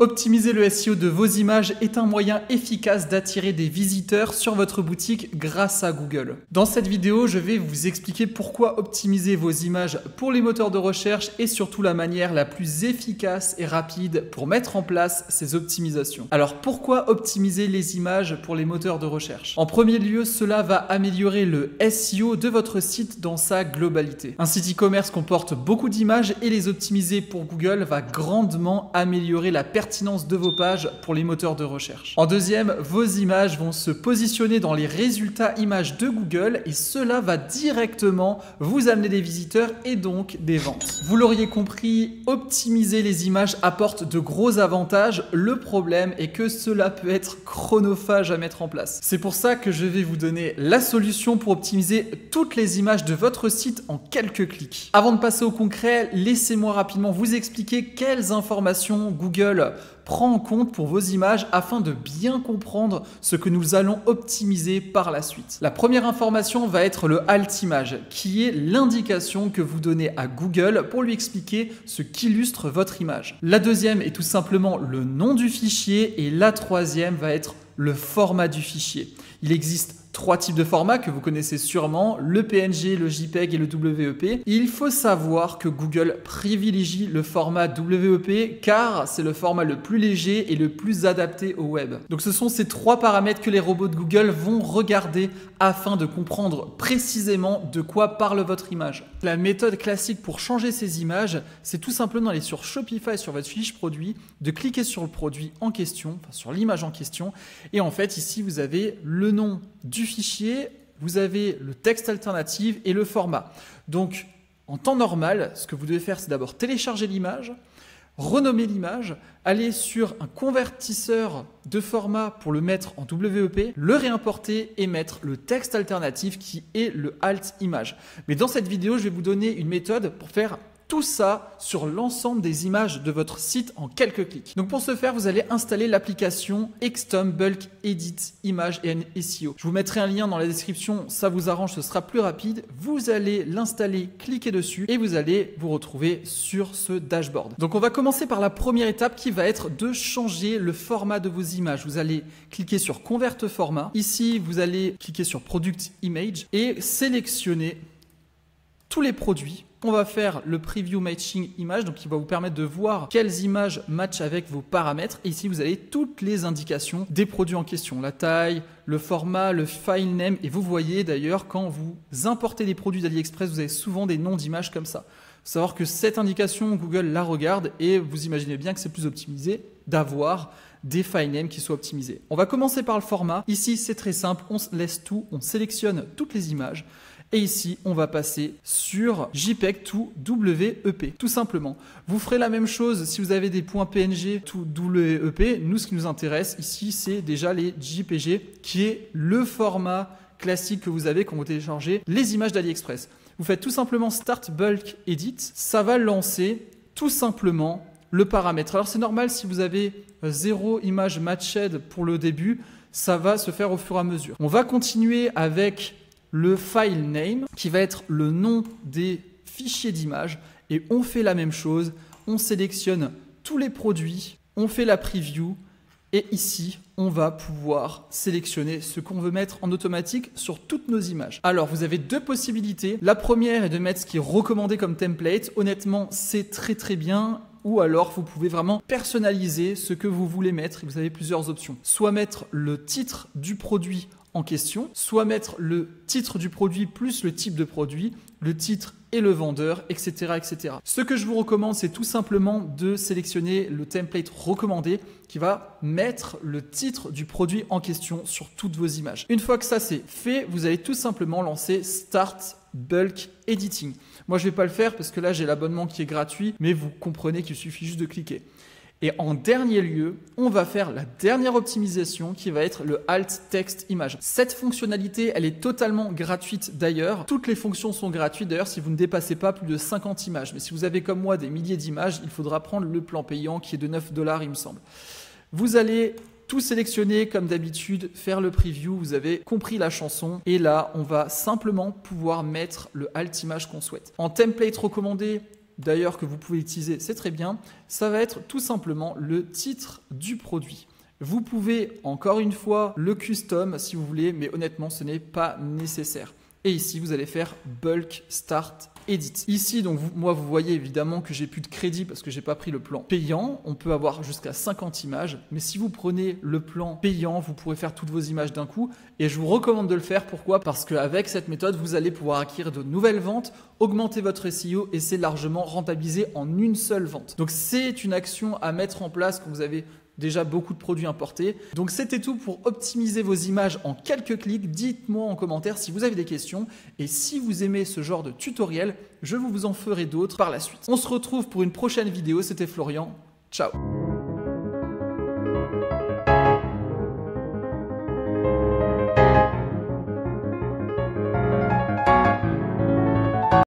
Optimiser le SEO de vos images est un moyen efficace d'attirer des visiteurs sur votre boutique grâce à Google. Dans cette vidéo, je vais vous expliquer pourquoi optimiser vos images pour les moteurs de recherche et surtout la manière la plus efficace et rapide pour mettre en place ces optimisations. Alors pourquoi optimiser les images pour les moteurs de recherche? En premier lieu, cela va améliorer le SEO de votre site dans sa globalité. Un site e-commerce comporte beaucoup d'images et les optimiser pour Google va grandement améliorer la pertinence de vos pages pour les moteurs de recherche. En deuxième, vos images vont se positionner dans les résultats images de Google et cela va directement vous amener des visiteurs et donc des ventes. Vous l'auriez compris, optimiser les images apporte de gros avantages. Le problème est que cela peut être chronophage à mettre en place. C'est pour ça que je vais vous donner la solution pour optimiser toutes les images de votre site en quelques clics. Avant de passer au concret, laissez-moi rapidement vous expliquer quelles informations Google prend en compte pour vos images afin de bien comprendre ce que nous allons optimiser par la suite. La première information va être le alt image, qui est l'indication que vous donnez à Google pour lui expliquer ce qu'illustre votre image. La deuxième est tout simplement le nom du fichier et la troisième va être le format du fichier. Il existe trois types de formats que vous connaissez sûrement, le PNG, le JPEG et le WEP. Il faut savoir que Google privilégie le format WEP car c'est le format le plus léger et le plus adapté au web. Donc ce sont ces trois paramètres que les robots de Google vont regarder afin de comprendre précisément de quoi parle votre image. La méthode classique pour changer ces images, c'est tout simplement d'aller sur Shopify, sur votre fiche produit, de cliquer sur le produit en question, enfin sur l'image en question, et en fait ici vous avez le nom du fichier, vous avez le texte alternatif et le format. Donc en temps normal, ce que vous devez faire, c'est d'abord télécharger l'image, renommer l'image, aller sur un convertisseur de format pour le mettre en WEP, le réimporter et mettre le texte alternatif qui est le alt image. Mais dans cette vidéo, je vais vous donner une méthode pour faire tout ça sur l'ensemble des images de votre site en quelques clics. Donc pour ce faire, vous allez installer l'application Xtom Bulk Edit Image & SEO. Je vous mettrai un lien dans la description, ça vous arrange, ce sera plus rapide. Vous allez l'installer, cliquer dessus et vous allez vous retrouver sur ce dashboard. Donc on va commencer par la première étape qui va être de changer le format de vos images. Vous allez cliquer sur Convert format. Ici, vous allez cliquer sur Product Image et sélectionner tous les produits. On va faire le Preview Matching Image, donc qui va vous permettre de voir quelles images matchent avec vos paramètres. Et ici, vous avez toutes les indications des produits en question, la taille, le format, le file name. Et vous voyez d'ailleurs, quand vous importez des produits d'AliExpress, vous avez souvent des noms d'images comme ça. Il faut savoir que cette indication, Google la regarde et vous imaginez bien que c'est plus optimisé d'avoir des file names qui soient optimisés. On va commencer par le format. Ici, c'est très simple, on laisse tout, on sélectionne toutes les images. Et ici, on va passer sur JPEG to WEP, tout simplement. Vous ferez la même chose si vous avez des points PNG to WEP. Nous, ce qui nous intéresse ici, c'est déjà les JPG, qui est le format classique que vous avez quand vous téléchargez les images d'AliExpress. Vous faites tout simplement Start Bulk Edit. Ça va lancer tout simplement le paramètre. Alors, c'est normal si vous avez 0 image matched pour le début, ça va se faire au fur et à mesure. On va continuer avec le file name qui va être le nom des fichiers d'image et on fait la même chose, on sélectionne tous les produits, on fait la preview et ici on va pouvoir sélectionner ce qu'on veut mettre en automatique sur toutes nos images. Alors vous avez deux possibilités, la première est de mettre ce qui est recommandé comme template, honnêtement c'est très bien. Ou alors, vous pouvez vraiment personnaliser ce que vous voulez mettre et vous avez plusieurs options. Soit mettre le titre du produit en question, soit mettre le titre du produit plus le type de produit, le titre et le vendeur, etc., etc. Ce que je vous recommande, c'est tout simplement de sélectionner le template recommandé qui va mettre le titre du produit en question sur toutes vos images. Une fois que ça c'est fait, vous allez tout simplement lancer Start Bulk Editing. Moi, je ne vais pas le faire parce que là, j'ai l'abonnement qui est gratuit, mais vous comprenez qu'il suffit juste de cliquer. Et en dernier lieu, on va faire la dernière optimisation qui va être le Alt Text Image. Cette fonctionnalité, elle est totalement gratuite d'ailleurs. Toutes les fonctions sont gratuites d'ailleurs si vous ne dépassez pas plus de 50 images. Mais si vous avez comme moi des milliers d'images, il faudra prendre le plan payant qui est de 9 $, il me semble. Vous allez tout sélectionner comme d'habitude, faire le preview, vous avez compris la chanson. Et là, on va simplement pouvoir mettre le alt image qu'on souhaite. En template recommandé, d'ailleurs que vous pouvez utiliser, c'est très bien, ça va être tout simplement le titre du produit. Vous pouvez encore une fois le custom si vous voulez, mais honnêtement ce n'est pas nécessaire. Et ici vous allez faire bulk start edit. Ici donc moi vous voyez évidemment que j'ai plus de crédit parce que j'ai pas pris le plan payant. On peut avoir jusqu'à 50 images, mais si vous prenez le plan payant, vous pourrez faire toutes vos images d'un coup. Et je vous recommande de le faire. Pourquoi? Parce qu'avec cette méthode, vous allez pouvoir acquérir de nouvelles ventes, augmenter votre SEO et c'est largement rentabilisé en une seule vente. Donc c'est une action à mettre en place quand vous avez déjà beaucoup de produits importés. Donc c'était tout pour optimiser vos images en quelques clics. Dites-moi en commentaire si vous avez des questions et si vous aimez ce genre de tutoriel, je vous en ferai d'autres par la suite. On se retrouve pour une prochaine vidéo. C'était Florian. Ciao.